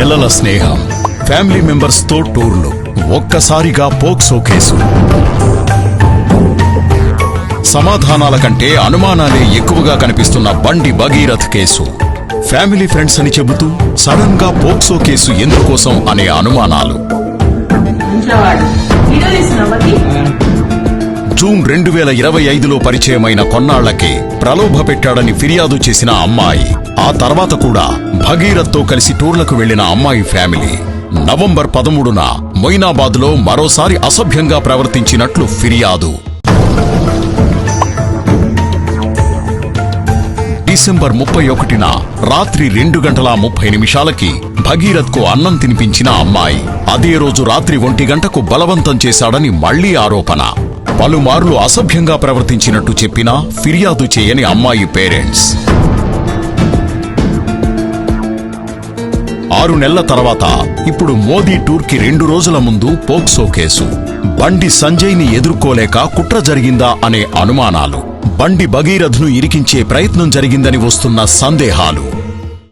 నెలల స్నేహం, family members తో టూర్లు, ఒక్కసారిగా పోక్సో కేసు. సమాధానాల కంటే అనుమానాలే ఎక్కువగా కనిపిస్తున్న బండి భగీరథ్ కేసు. ఫ్యామిలీ ఫ్రెండ్స్ అని చెబుతూ సడన్ గా పోక్సో కేసు ఎందుకోసం అనే అనుమానాలు. జూన్ 2025లో పరిచయమైన కొన్నాళ్లకే ప్రలోభ పెట్టాడని ఫిర్యాదు చేసిన అమ్మాయి. ఆ తర్వాత కూడా భగీరథ్తో కలిసి టూర్లకు వెళ్లిన అమ్మాయి ఫ్యామిలీ నవంబర్ 13న మొయినాబాద్లో మరోసారి అసభ్యంగా ప్రవర్తించినట్లు ఫిర్యాదు. డిసెంబర్ 31న రాత్రి 2:30 భగీరథ్కు అన్నం తినిపించిన అమ్మాయి అదే రోజు రాత్రి 1 గంటకు బలవంతం చేశాడని మళ్లీ ఆరోపణ. పలుమార్లు అసభ్యంగా ప్రవర్తించినట్టు చెప్పినా ఫిర్యాదు చేయని అమ్మాయి పేరెంట్స్. 6 నెలల తర్వాత ఇప్పుడు మోదీ టూర్కి 2 రోజుల ముందు పోక్సో కేసు. బండి సంజయ్ని ఎదుర్కోలేక కుట్ర జరిగిందా అనే అనుమానాలు. బండి భగీరథ్ను ఇరికించే ప్రయత్నం జరిగిందని వస్తున్న సందేహాలు.